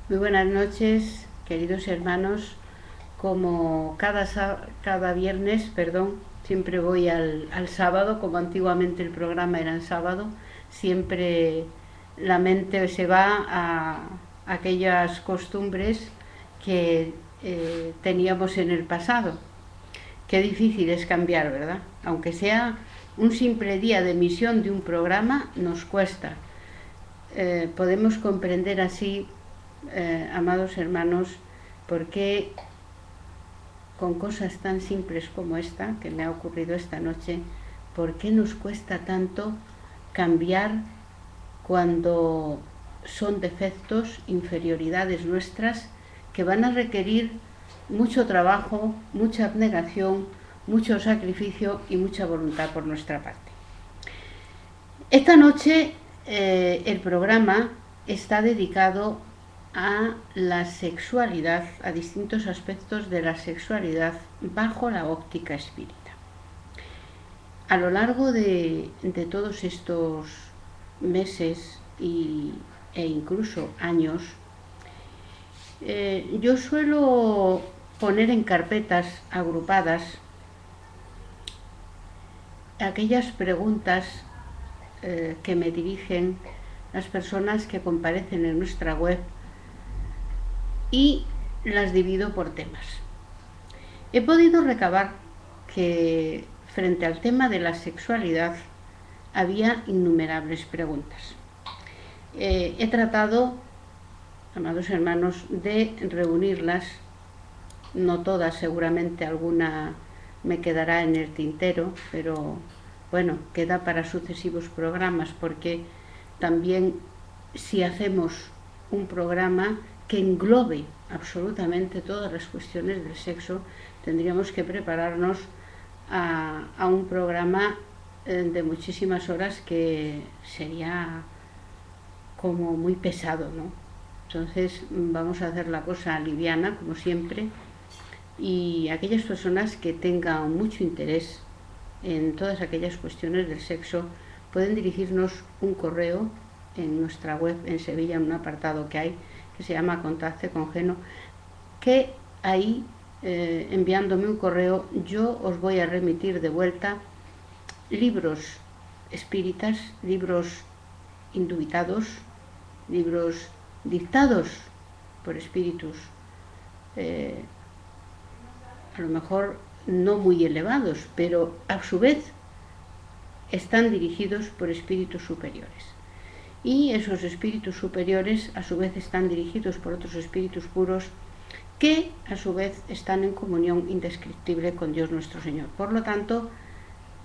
Muy buenas noches, queridos hermanos. Como cada viernes, siempre voy al sábado, como antiguamente el programa era en sábado, siempre la mente se va a aquellas costumbres que teníamos en el pasado. Qué difícil es cambiar, ¿verdad? Aunque sea un simple día de emisión de un programa, nos cuesta. Podemos comprender así, amados hermanos, por qué con cosas tan simples como esta, que me ha ocurrido esta noche, por qué nos cuesta tanto cambiar cuando son defectos, inferioridades nuestras, que van a requerir mucho trabajo, mucha abnegación, mucho sacrificio y mucha voluntad por nuestra parte. Esta noche el programa está dedicado a la sexualidad, a distintos aspectos de la sexualidad bajo la óptica espírita. A lo largo de todos estos meses e incluso años, yo suelo poner en carpetas agrupadas aquellas preguntas que me dirigen las personas que comparecen en nuestra web y las divido por temas. He podido recabar que frente al tema de la sexualidad había innumerables preguntas. He tratado, amados hermanos, de reunirlas, no todas, seguramente alguna me quedará en el tintero, pero bueno, queda para sucesivos programas, porque también si hacemos un programa que englobe absolutamente todas las cuestiones del sexo, tendríamos que prepararnos a un programa de muchísimas horas que sería como muy pesado, ¿no? Entonces vamos a hacer la cosa liviana, como siempre, y aquellas personas que tengan mucho interés en todas aquellas cuestiones del sexo pueden dirigirnos un correo en nuestra web en Sevilla, en un apartado que hay que se llama Contacte con Geno, que ahí enviándome un correo yo os voy a remitir de vuelta libros espíritas, libros indubitados, libros dictados por espíritus a lo mejor no muy elevados, pero a su vez están dirigidos por espíritus superiores. Y esos espíritus superiores a su vez están dirigidos por otros espíritus puros que a su vez están en comunión indescriptible con Dios nuestro Señor. Por lo tanto,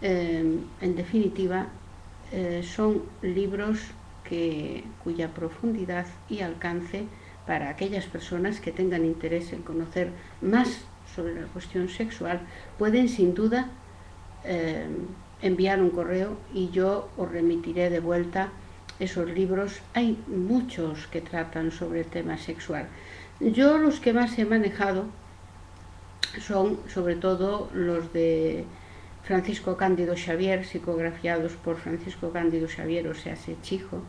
en definitiva, son libros cuya profundidad y alcance para aquellas personas que tengan interés en conocer más sobre la cuestión sexual pueden sin duda enviar un correo y yo os remitiré de vuelta esos libros. Hay muchos que tratan sobre el tema sexual. Yo los que más he manejado son sobre todo los de Francisco Cándido Xavier, psicografiados por Francisco Cándido Xavier, o sea, Chijo,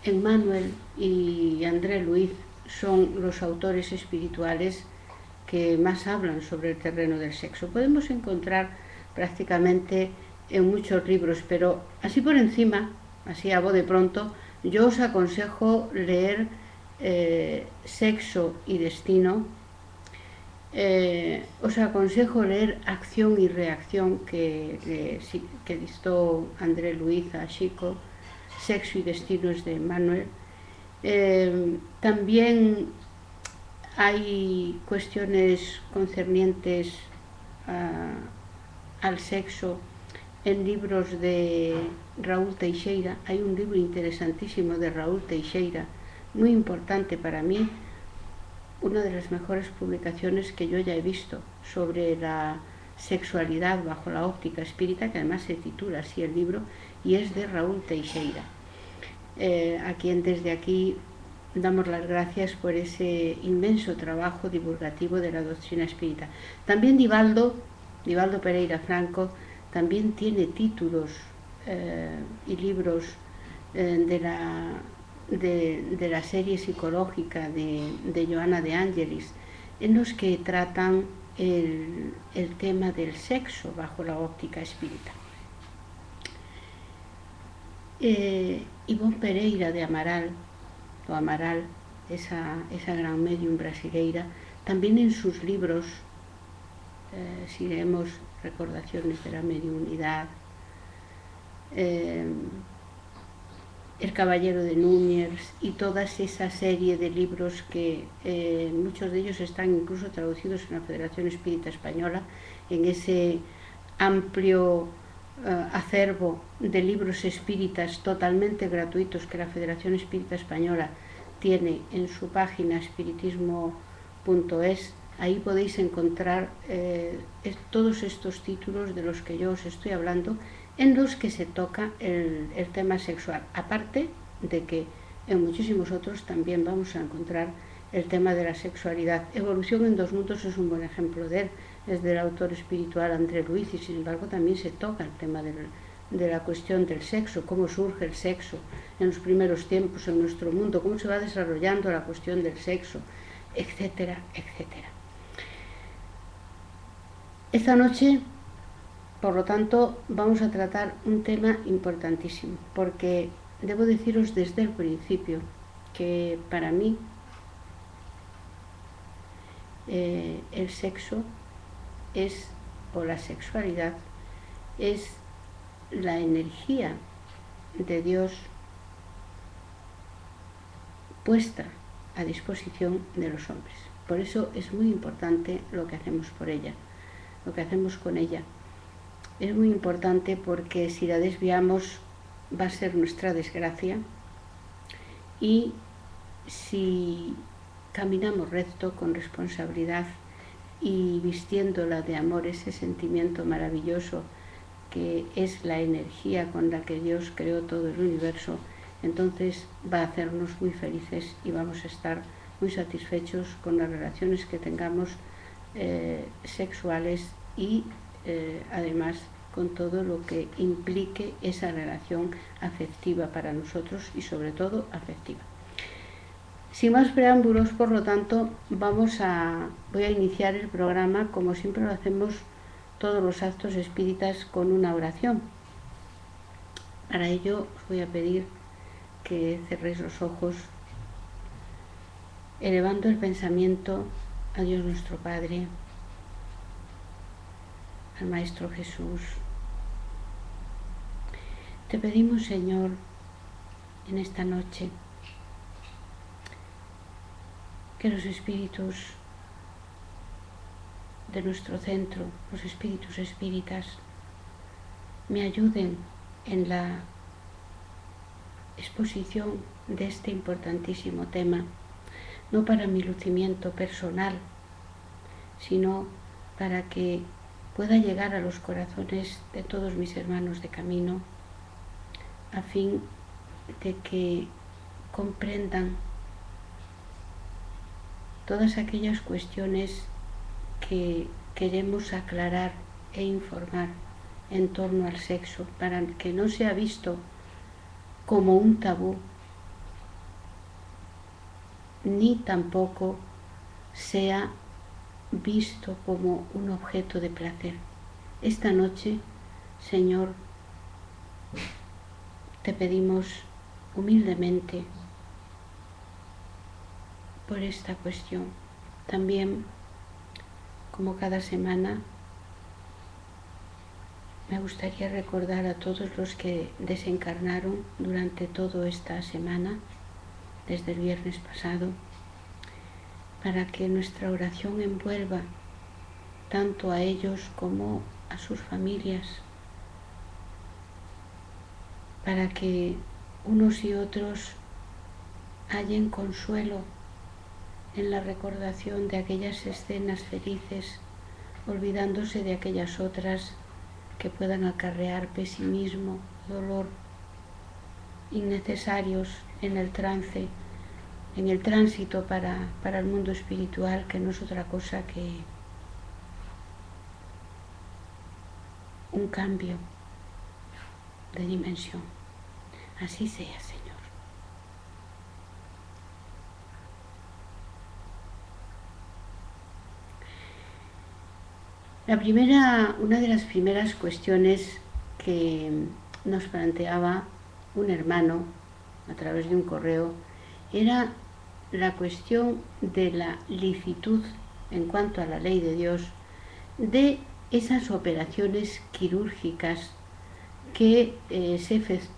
Emmanuel y André Luiz son los autores espirituales que más hablan sobre el terreno del sexo. Podemos encontrar prácticamente en muchos libros, pero así por encima, así a voz de pronto, yo os aconsejo leer Sexo y Destino. Os aconsejo leer Acción y Reacción que dictó André Luiz a Chico. Sexo y Destino es de Emmanuel. También hay cuestiones concernientes al sexo en libros de Raúl Teixeira. Hay un libro interesantísimo de Raúl Teixeira, muy importante para mí, una de las mejores publicaciones que yo ya he visto sobre la sexualidad bajo la óptica espírita, que además se titula así el libro, y es de Raúl Teixeira, a quien desde aquí damos las gracias por ese inmenso trabajo divulgativo de la doctrina espírita. También Divaldo Pereira Franco, también tiene títulos y libros de la de la serie psicológica de Johanna de Angelis, en los que tratan el tema del sexo bajo la óptica espírita. Ivonne Pereira de Amaral, esa gran medium brasileira, también en sus libros, si leemos Recordaciones de la Mediunidad, El Caballero de Núñez y toda esa serie de libros que muchos de ellos están incluso traducidos en la Federación Espírita Española, en ese amplio acervo de libros espíritas totalmente gratuitos que la Federación Espírita Española tiene en su página espiritismo.es. Ahí podéis encontrar todos estos títulos de los que yo os estoy hablando, en los que se toca el tema sexual, aparte de que en muchísimos otros también vamos a encontrar el tema de la sexualidad. Evolución en dos mundos es un buen ejemplo de él, es del autor espiritual André Luiz, y sin embargo también se toca el tema de la cuestión del sexo, cómo surge el sexo en los primeros tiempos en nuestro mundo, cómo se va desarrollando la cuestión del sexo, etcétera, etcétera. Esta noche, por lo tanto, vamos a tratar un tema importantísimo, porque debo deciros desde el principio que para mí el sexo o la sexualidad es la energía de Dios puesta a disposición de los hombres. Por eso es muy importante lo que hacemos por ella, lo que hacemos con ella. Es muy importante porque si la desviamos va a ser nuestra desgracia, y si caminamos recto con responsabilidad y vistiéndola de amor, ese sentimiento maravilloso que es la energía con la que Dios creó todo el universo, entonces va a hacernos muy felices y vamos a estar muy satisfechos con las relaciones que tengamos sexuales y además con todo lo que implique esa relación afectiva para nosotros y sobre todo afectiva. Sin más preámbulos, por lo tanto, voy a iniciar el programa como siempre lo hacemos todos los actos espíritas, con una oración. Para ello os voy a pedir que cerréis los ojos, elevando el pensamiento a Dios nuestro Padre, al Maestro Jesús. Te pedimos, Señor, en esta noche, que los espíritus de nuestro centro, los espíritus espíritas, me ayuden en la exposición de este importantísimo tema, no para mi lucimiento personal, sino para que pueda llegar a los corazones de todos mis hermanos de camino, a fin de que comprendan todas aquellas cuestiones que queremos aclarar e informar en torno al sexo, para que no sea visto como un tabú, ni tampoco sea visto como un objeto de placer. Esta noche, Señor, te pedimos humildemente por esta cuestión. También, como cada semana, me gustaría recordar a todos los que desencarnaron durante toda esta semana, desde el viernes pasado, para que nuestra oración envuelva tanto a ellos como a sus familias, para que unos y otros hallen consuelo en la recordación de aquellas escenas felices, olvidándose de aquellas otras que puedan acarrear pesimismo, dolor, innecesarios en el trance, en el tránsito para el mundo espiritual, que no es otra cosa que un cambio de dimensión. Así sea, Señor. Una de las primeras cuestiones que nos planteaba un hermano a través de un correo era la cuestión de la licitud en cuanto a la ley de Dios de esas operaciones quirúrgicas que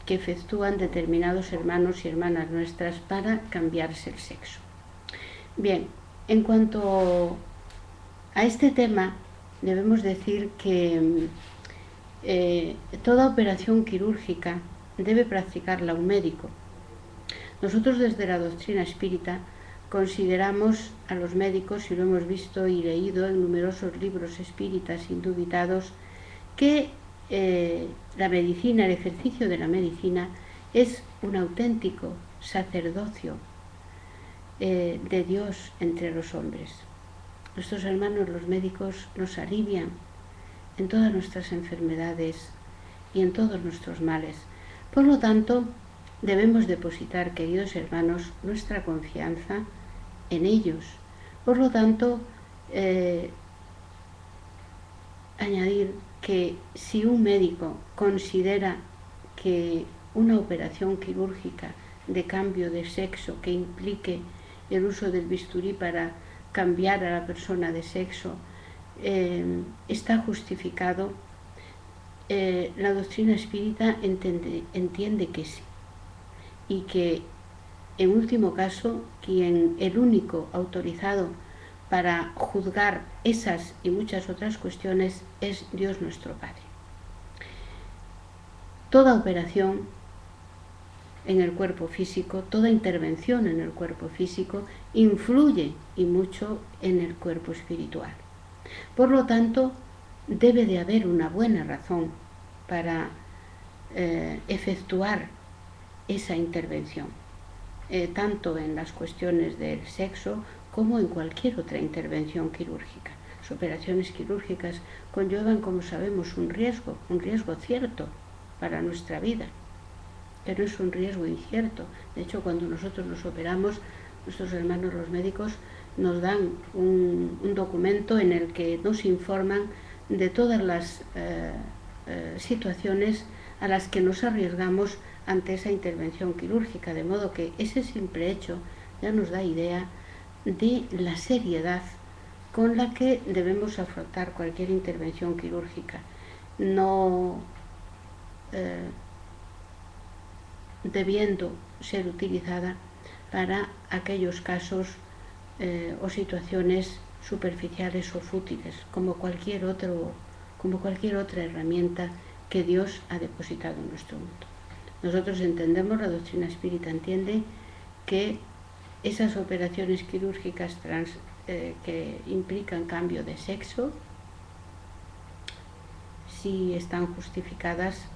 efectúan determinados hermanos y hermanas nuestras para cambiarse el sexo. Bien, en cuanto a este tema, debemos decir que toda operación quirúrgica debe practicarla un médico. Nosotros desde la doctrina espírita consideramos a los médicos, y lo hemos visto y leído en numerosos libros espíritas indubitados, que la medicina, el ejercicio de la medicina, es un auténtico sacerdocio de Dios entre los hombres. Nuestros hermanos los médicos nos alivian en todas nuestras enfermedades y en todos nuestros males. Por lo tanto, debemos depositar, queridos hermanos, nuestra confianza en ellos. Por lo tanto, añadir que si un médico considera que una operación quirúrgica de cambio de sexo que implique el uso del bisturí para cambiar a la persona de sexo está justificado, la doctrina espírita entiende que sí, y que en último caso el único autorizado para juzgar esas y muchas otras cuestiones es Dios nuestro Padre. Toda operación en el cuerpo físico, toda intervención en el cuerpo físico influye y mucho en el cuerpo espiritual. Por lo tanto, debe de haber una buena razón para efectuar esa intervención, tanto en las cuestiones del sexo como en cualquier otra intervención quirúrgica. Las operaciones quirúrgicas conllevan, como sabemos, un riesgo cierto para nuestra vida, que no es un riesgo incierto. De hecho, cuando nosotros nos operamos, nuestros hermanos los médicos nos dan un documento en el que nos informan de todas las situaciones a las que nos arriesgamos ante esa intervención quirúrgica, de modo que ese simple hecho ya nos da idea de la seriedad con la que debemos afrontar cualquier intervención quirúrgica, no debiendo ser utilizada para aquellos casos o situaciones superficiales o fútiles, como cualquier otra herramienta que Dios ha depositado en nuestro mundo. Nosotros entendemos, la doctrina espírita entiende que esas operaciones quirúrgicas que implican cambio de sexo, si están justificadas,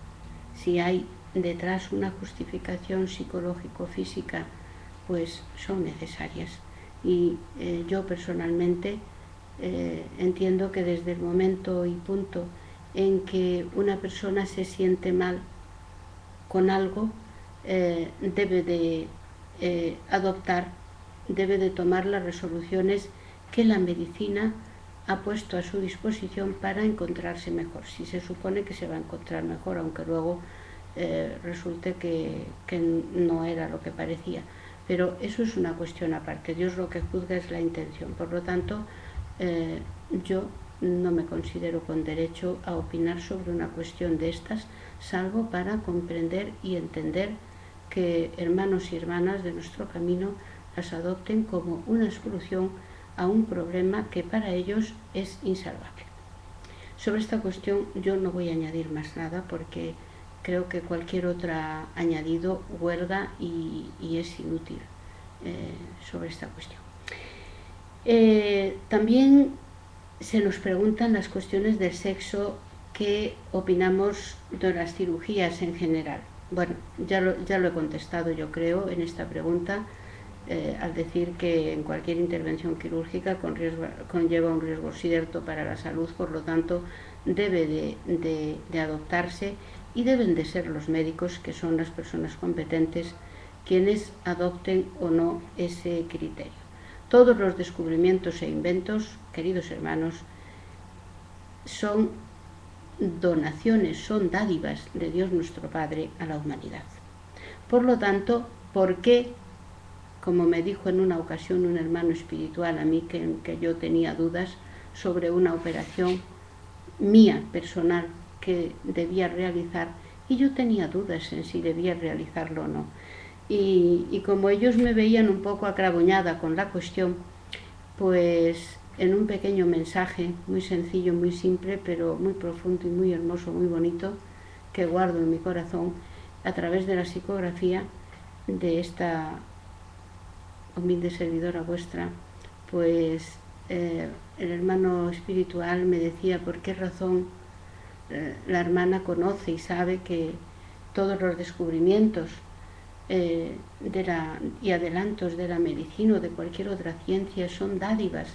si hay detrás una justificación psicológico-física, pues son necesarias. Y yo personalmente entiendo que desde el momento y punto en que una persona se siente mal con algo, debe de debe de tomar las resoluciones que la medicina ha puesto a su disposición para encontrarse mejor. Si se supone que se va a encontrar mejor, aunque luego resulte que no era lo que parecía. Pero eso es una cuestión aparte. Dios lo que juzga es la intención. Por lo tanto, yo no me considero con derecho a opinar sobre una cuestión de estas, salvo para comprender y entender que hermanos y hermanas de nuestro camino las adopten como una solución a un problema que para ellos es insalvable. Sobre esta cuestión yo no voy a añadir más nada, porque creo que cualquier otro añadido huelga y es inútil sobre esta cuestión. También se nos preguntan las cuestiones del sexo, qué opinamos de las cirugías en general. Bueno, ya lo he contestado, yo creo, en esta pregunta, al decir que en cualquier intervención quirúrgica conlleva un riesgo cierto para la salud, por lo tanto debe de adoptarse, y deben de ser los médicos, que son las personas competentes, quienes adopten o no ese criterio. Todos los descubrimientos e inventos, queridos hermanos, son donaciones, son dádivas de Dios nuestro Padre a la humanidad. Por lo tanto, ¿por qué? Como me dijo en una ocasión un hermano espiritual a mí que yo tenía dudas sobre una operación mía, personal, que debía realizar, y yo tenía dudas en si debía realizarlo o no. Y como ellos me veían un poco acraboñada con la cuestión, pues en un pequeño mensaje, muy sencillo, muy simple, pero muy profundo y muy hermoso, muy bonito, que guardo en mi corazón, a través de la psicografía de esta humilde servidora vuestra, pues el hermano espiritual me decía por qué razón la hermana conoce y sabe que todos los descubrimientos y adelantos de la medicina o de cualquier otra ciencia son dádivas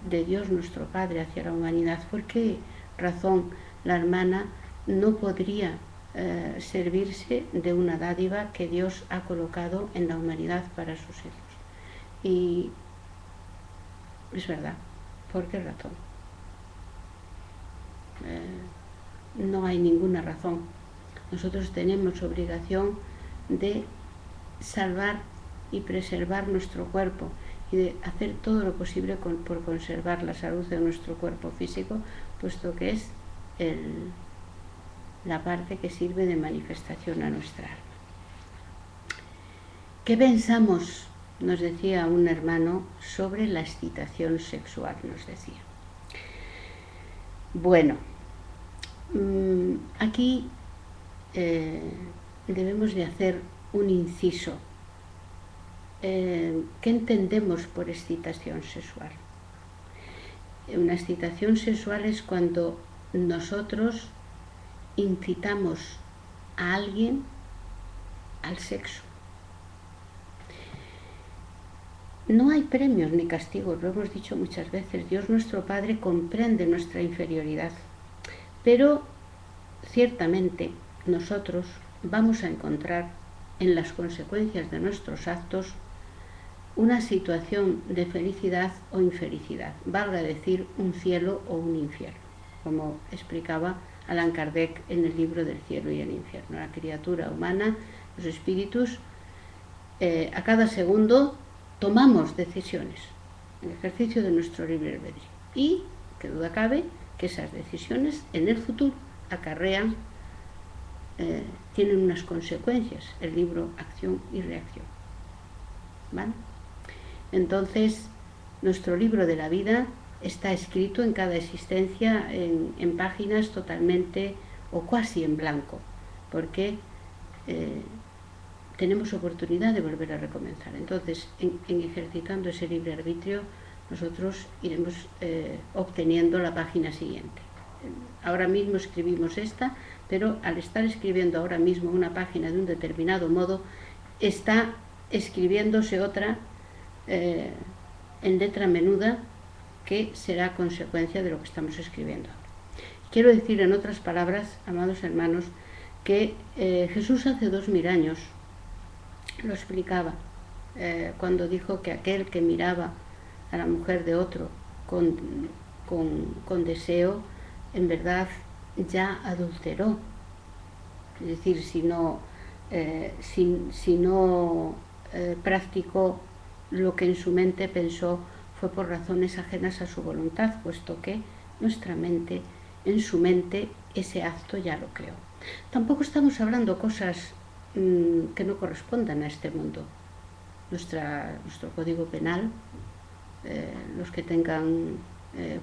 de Dios nuestro Padre hacia la humanidad. ¿Por qué razón la hermana no podría servirse de una dádiva que Dios ha colocado en la humanidad para sus hijos? Y es verdad. ¿Por qué razón? No hay ninguna razón. Nosotros tenemos obligación de salvar y preservar nuestro cuerpo y de hacer todo lo posible por conservar la salud de nuestro cuerpo físico, puesto que es la parte que sirve de manifestación a nuestra alma. ¿Qué pensamos? Nos decía un hermano sobre la excitación sexual, nos decía. Bueno, aquí debemos de hacer un inciso. ¿Qué entendemos por excitación sexual? Una excitación sexual es cuando nosotros incitamos a alguien al sexo. No hay premios ni castigos, lo hemos dicho muchas veces. Dios nuestro Padre comprende nuestra inferioridad, pero ciertamente nosotros vamos a encontrar en las consecuencias de nuestros actos una situación de felicidad o infelicidad, valga decir un cielo o un infierno, como explicaba Allan Kardec en el libro del cielo y el infierno. La criatura humana, los espíritus, a cada segundo tomamos decisiones, el ejercicio de nuestro libre albedrío, y que duda cabe que esas decisiones en el futuro acarrean, tienen unas consecuencias, el libro acción y reacción, ¿vale? Entonces, nuestro libro de la vida está escrito en cada existencia en páginas totalmente o casi en blanco, porque tenemos oportunidad de volver a recomenzar. Entonces, en ejercitando ese libre arbitrio, nosotros iremos obteniendo la página siguiente. Ahora mismo escribimos esta, pero al estar escribiendo ahora mismo una página de un determinado modo, está escribiéndose otra en letra menuda, que será consecuencia de lo que estamos escribiendo. Quiero decir, en otras palabras, amados hermanos, que Jesús hace 2000 años lo explicaba cuando dijo que aquel que miraba a la mujer de otro con deseo, en verdad ya adulteró. Es decir, si no practicó lo que en su mente pensó, fue por razones ajenas a su voluntad, puesto que nuestra mente, en su mente, ese acto ya lo creó. Tampoco estamos hablando cosas que no correspondan a este mundo. Nuestro Código Penal, los que tengan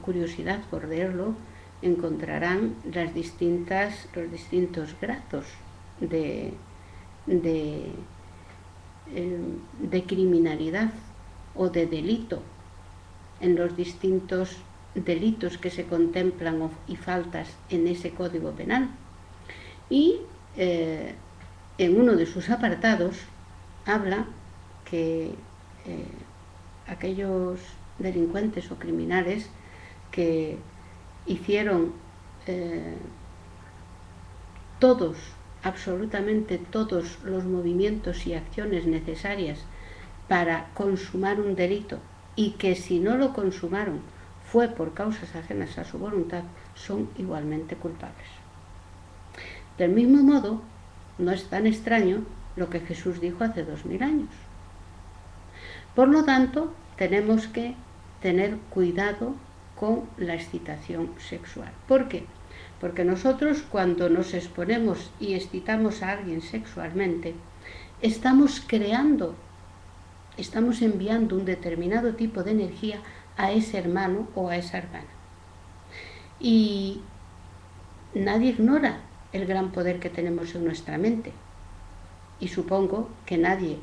curiosidad por leerlo, encontrarán los distintos grados de criminalidad o de delito en los distintos delitos que se contemplan y faltas en ese Código Penal. Y en uno de sus apartados habla que aquellos delincuentes o criminales que hicieron absolutamente todos los movimientos y acciones necesarias para consumar un delito, y que si no lo consumaron fue por causas ajenas a su voluntad, son igualmente culpables. Del mismo modo, no es tan extraño lo que Jesús dijo hace 2000 años. Por lo tanto, tenemos que tener cuidado con la excitación sexual. ¿Por qué? Porque nosotros, cuando nos exponemos y excitamos a alguien sexualmente, estamos enviando un determinado tipo de energía a ese hermano o a esa hermana. Y nadie ignora el gran poder que tenemos en nuestra mente. Y supongo que nadie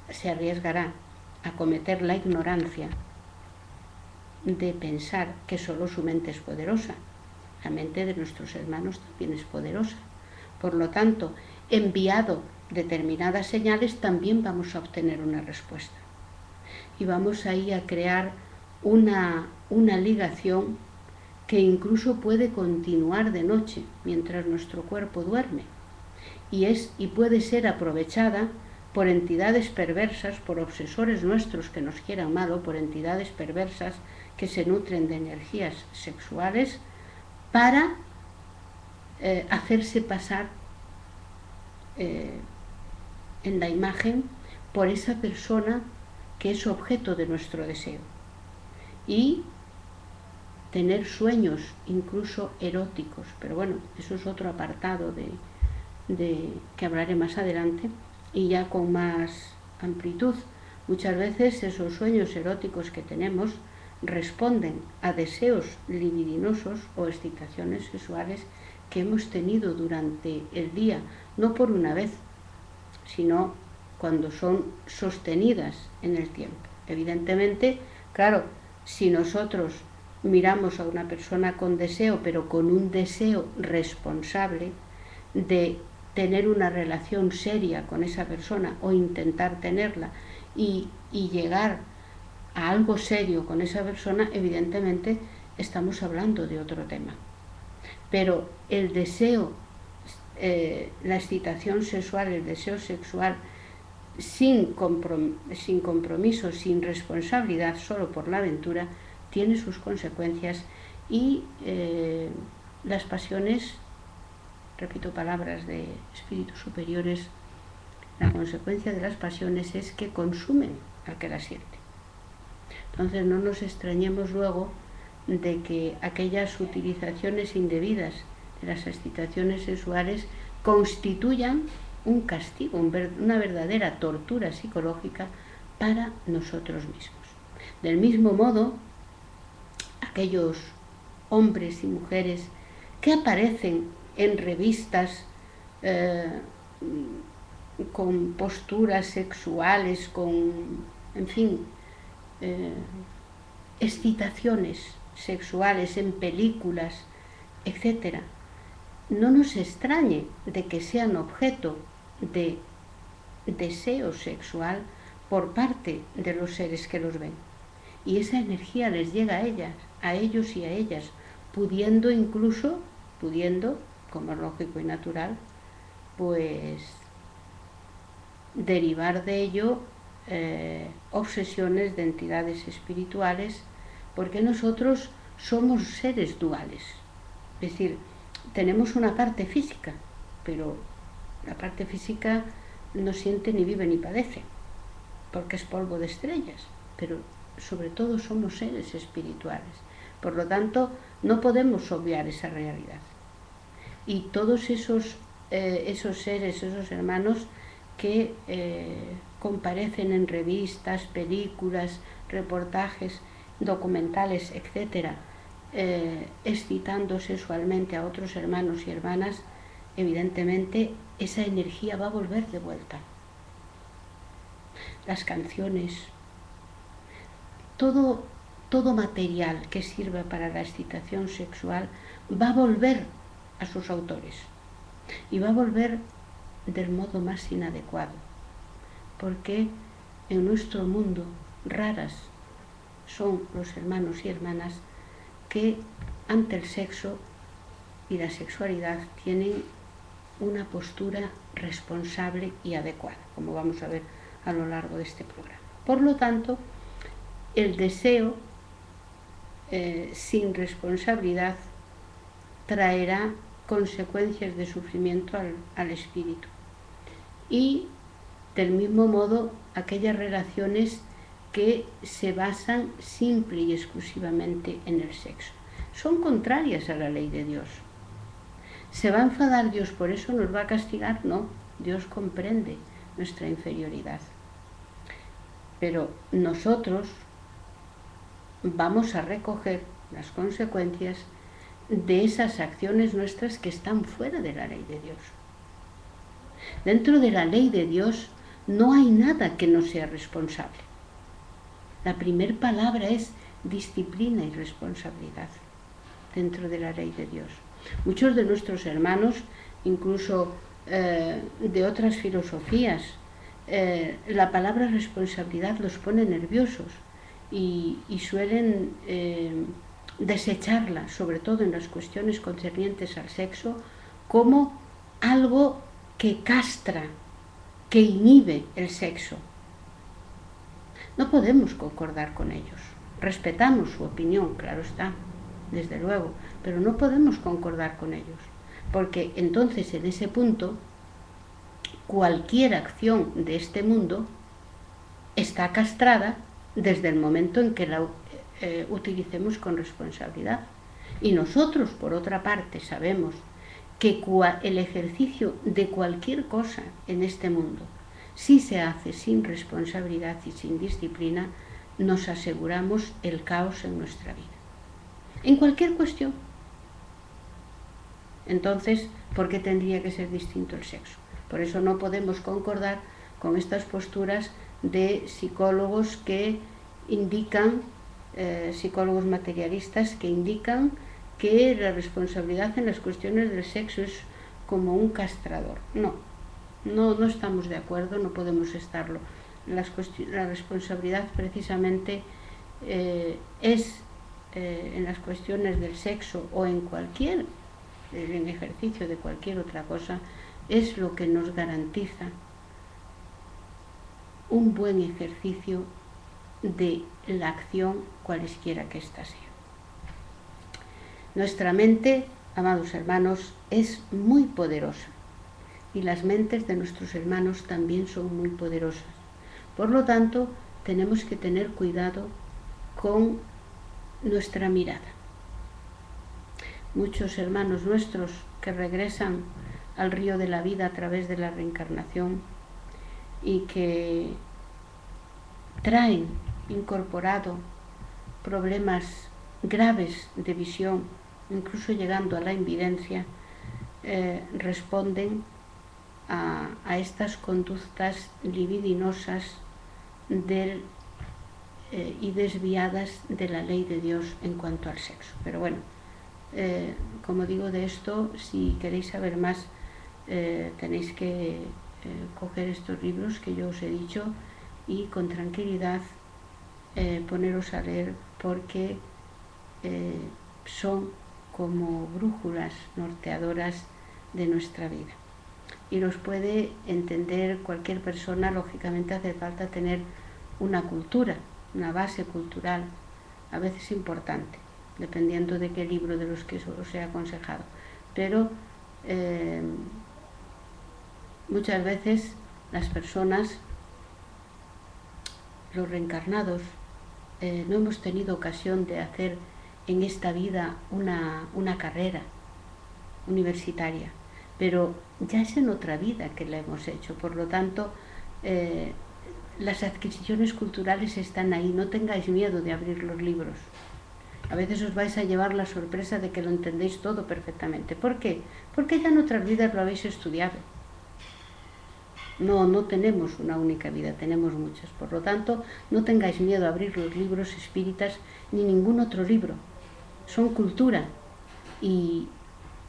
se arriesgará a cometer la ignorancia de pensar que solo su mente es poderosa. La mente de nuestros hermanos también es poderosa. Por lo tanto, enviado determinadas señales, también vamos a obtener una respuesta. Y vamos ahí a crear una ligación que incluso puede continuar de noche mientras nuestro cuerpo duerme. Y puede ser aprovechada por entidades perversas, por obsesores nuestros que nos quieran mal, o por entidades perversas que se nutren de energías sexuales para hacerse pasar en la imagen por esa persona que es objeto de nuestro deseo, y tener sueños incluso eróticos. Pero bueno, eso es otro apartado de que hablaré más adelante y ya con más amplitud. Muchas veces esos sueños eróticos que tenemos responden a deseos libidinosos o excitaciones sexuales que hemos tenido durante el día, no por una vez, sino cuando son sostenidas en el tiempo. Evidentemente, claro, si nosotros miramos a una persona con deseo, pero con un deseo responsable de tener una relación seria con esa persona o intentar tenerla y llegar a algo serio con esa persona, evidentemente estamos hablando de otro tema. Pero el deseo, la excitación sexual, el deseo sexual sin compromiso, sin responsabilidad, solo por la aventura, tiene sus consecuencias. Y las pasiones, repito palabras de espíritus superiores, la consecuencia de las pasiones es que consumen al que las siente. Entonces no nos extrañemos luego de que aquellas utilizaciones indebidas de las excitaciones sexuales constituyan un castigo, una verdadera tortura psicológica para nosotros mismos. Del mismo modo, aquellos hombres y mujeres que aparecen en revistas con posturas sexuales, en fin, excitaciones sexuales en películas, etc., no nos extrañe de que sean objeto de deseo sexual por parte de los seres que los ven. Y esa energía les llega a ellos y a ellas, pudiendo, como es lógico y natural, pues derivar de ello obsesiones de entidades espirituales, porque nosotros somos seres duales. Es decir, tenemos una parte física, pero la parte física no siente, ni vive, ni padece, porque es polvo de estrellas, pero sobre todo somos seres espirituales. Por lo tanto, no podemos obviar esa realidad. Y todos esos seres, esos hermanos que comparecen en revistas, películas, reportajes, documentales, etc., excitando sexualmente a otros hermanos y hermanas, evidentemente esa energía va a volver de vuelta. Las canciones, todo material que sirva para la excitación sexual va a volver a sus autores, y va a volver del modo más inadecuado, porque en nuestro mundo raras son los hermanos y hermanas que ante el sexo y la sexualidad tienen una postura responsable y adecuada, como vamos a ver a lo largo de este programa. Por lo tanto, el deseo sin responsabilidad traerá consecuencias de sufrimiento al espíritu. Y del mismo modo, aquellas relaciones que se basan simple y exclusivamente en el sexo son contrarias a la ley de Dios. ¿Se va a enfadar Dios por eso? ¿Nos va a castigar? No, Dios comprende nuestra inferioridad. Pero nosotros vamos a recoger las consecuencias de esas acciones nuestras que están fuera de la ley de Dios. Dentro de la ley de Dios no hay nada que no sea responsable. La primera palabra es disciplina y responsabilidad dentro de la ley de Dios. Muchos de nuestros hermanos, incluso de otras filosofías, la palabra responsabilidad los pone nerviosos y suelen desecharla, sobre todo en las cuestiones concernientes al sexo, como algo que castra, que inhibe el sexo. No podemos concordar con ellos. Respetamos su opinión, claro está, desde luego, pero no podemos concordar con ellos, porque entonces en ese punto cualquier acción de este mundo está castrada desde el momento en que la utilicemos con responsabilidad. Y nosotros, por otra parte, sabemos que el ejercicio de cualquier cosa en este mundo, si se hace sin responsabilidad y sin disciplina, nos aseguramos el caos en nuestra vida. En cualquier cuestión. Entonces, ¿por qué tendría que ser distinto el sexo? Por eso no podemos concordar con estas posturas de psicólogos que indican, psicólogos materialistas que indican que la responsabilidad en las cuestiones del sexo es como un castrador. No estamos de acuerdo, no podemos estarlo. La responsabilidad precisamente es en las cuestiones del sexo o en ejercicio de cualquier otra cosa, es lo que nos garantiza un buen ejercicio de la acción cualesquiera que ésta sea. Nuestra mente, amados hermanos, es muy poderosa y las mentes de nuestros hermanos también son muy poderosas. Por lo tanto, tenemos que tener cuidado con nuestra mirada. Muchos hermanos nuestros que regresan al río de la vida a través de la reencarnación y que traen incorporado problemas graves de visión, incluso llegando a la invidencia, responden a estas conductas libidinosas y desviadas de la ley de Dios en cuanto al sexo. Pero bueno, como digo de esto, si queréis saber más, tenéis que coger estos libros que yo os he dicho y con tranquilidad poneros a leer, porque son como brújulas norteadoras de nuestra vida y los puede entender cualquier persona. Lógicamente hace falta tener una cultura, una base cultural, a veces importante, dependiendo de qué libro de los que os he aconsejado, pero muchas veces las personas, los reencarnados, no hemos tenido ocasión de hacer en esta vida una carrera universitaria, pero ya es en otra vida que la hemos hecho. Por lo tanto, las adquisiciones culturales están ahí. No tengáis miedo de abrir los libros. A veces os vais a llevar la sorpresa de que lo entendéis todo perfectamente. ¿Por qué? Porque ya en otras vidas lo habéis estudiado. No tenemos una única vida, tenemos muchas. Por lo tanto, no tengáis miedo a abrir los libros espíritas ni ningún otro libro. Son cultura y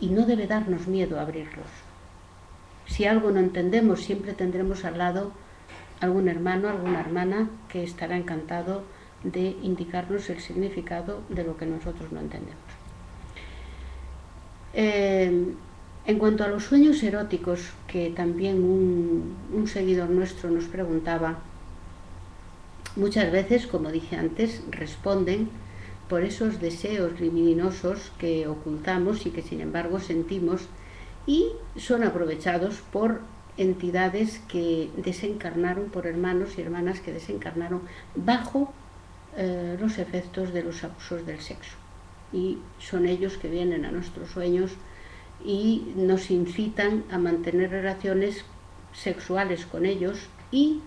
no debe darnos miedo abrirlos. Si algo no entendemos, siempre tendremos al lado algún hermano, alguna hermana que estará encantado de indicarnos el significado de lo que nosotros no entendemos. En cuanto a los sueños eróticos, que también un seguidor nuestro nos preguntaba, muchas veces, como dije antes, responden por esos deseos libidinosos que ocultamos y que sin embargo sentimos, y son aprovechados por entidades que desencarnaron, por hermanos y hermanas que desencarnaron bajo los efectos de los abusos del sexo, y son ellos que vienen a nuestros sueños y nos incitan a mantener relaciones sexuales con ellos y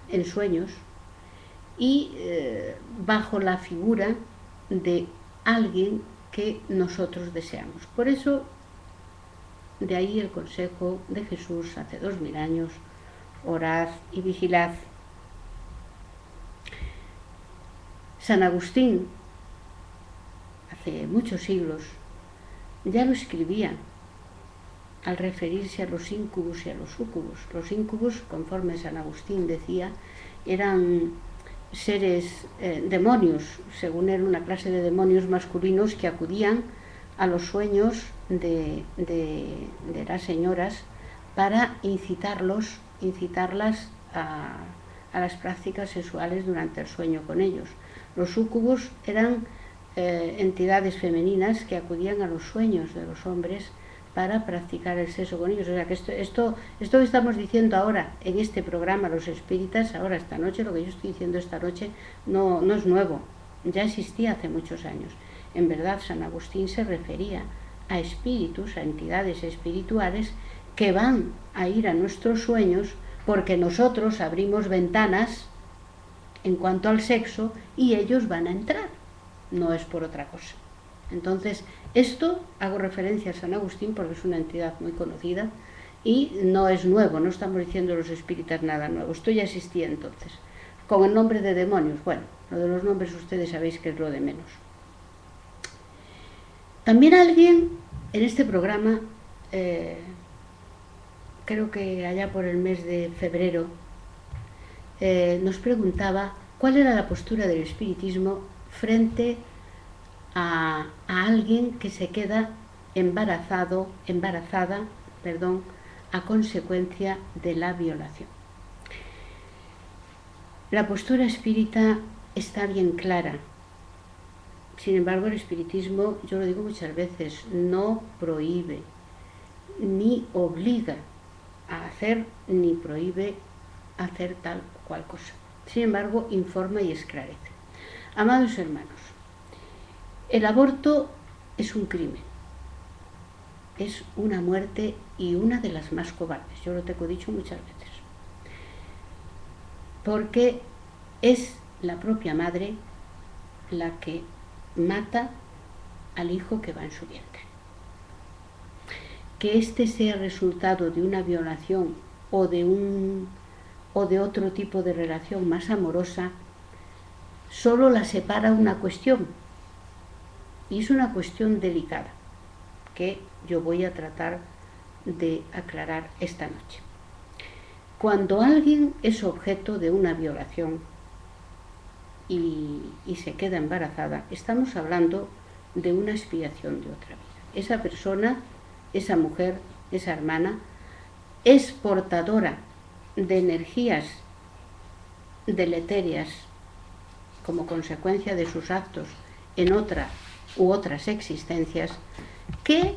en sueños, y bajo la figura de alguien que nosotros deseamos. Por eso, de ahí el consejo de Jesús hace 2000 años: orad y vigilad. San Agustín, hace muchos siglos, ya lo escribía al referirse a los íncubos y a los súcubos. Los íncubos, conforme San Agustín decía, eran seres demonios, según él, una clase de demonios masculinos que acudían a los sueños de las señoras para incitarlas a las prácticas sexuales durante el sueño con ellos. Los súcubos eran entidades femeninas que acudían a los sueños de los hombres para practicar el sexo con ellos. O sea que esto que estamos diciendo ahora en este programa, los espíritas, ahora esta noche, lo que yo estoy diciendo esta noche, no es nuevo, ya existía hace muchos años. En verdad, San Agustín se refería a espíritus, a entidades espirituales que van a ir a nuestros sueños porque nosotros abrimos ventanas en cuanto al sexo y ellos van a entrar, no es por otra cosa. Entonces, esto hago referencia a San Agustín porque es una entidad muy conocida y no es nuevo, no estamos diciendo los espíritas nada nuevo, esto ya existía entonces. Con el nombre de demonios, bueno, lo de los nombres ustedes sabéis que es lo de menos. También alguien en este programa, creo que allá por el mes de febrero, nos preguntaba cuál era la postura del espiritismo frente a alguien que se queda embarazada, a consecuencia de la violación. La postura espírita está bien clara. Sin embargo, el espiritismo, yo lo digo muchas veces, no prohíbe ni obliga a hacer ni prohíbe hacer tal o cual cosa. Sin embargo, informa y esclarece. Amados hermanos, el aborto es un crimen, es una muerte y una de las más cobardes, yo lo tengo dicho muchas veces, porque es la propia madre la que mata al hijo que va en su vientre. Que este sea resultado de una violación o de otro tipo de relación más amorosa, solo la separa una cuestión, y es una cuestión delicada que yo voy a tratar de aclarar esta noche. Cuando alguien es objeto de una violación y se queda embarazada, estamos hablando de una expiación de otra vida. Esa persona, esa mujer, esa hermana, es portadora de energías deleterias como consecuencia de sus actos en otra u otras existencias, que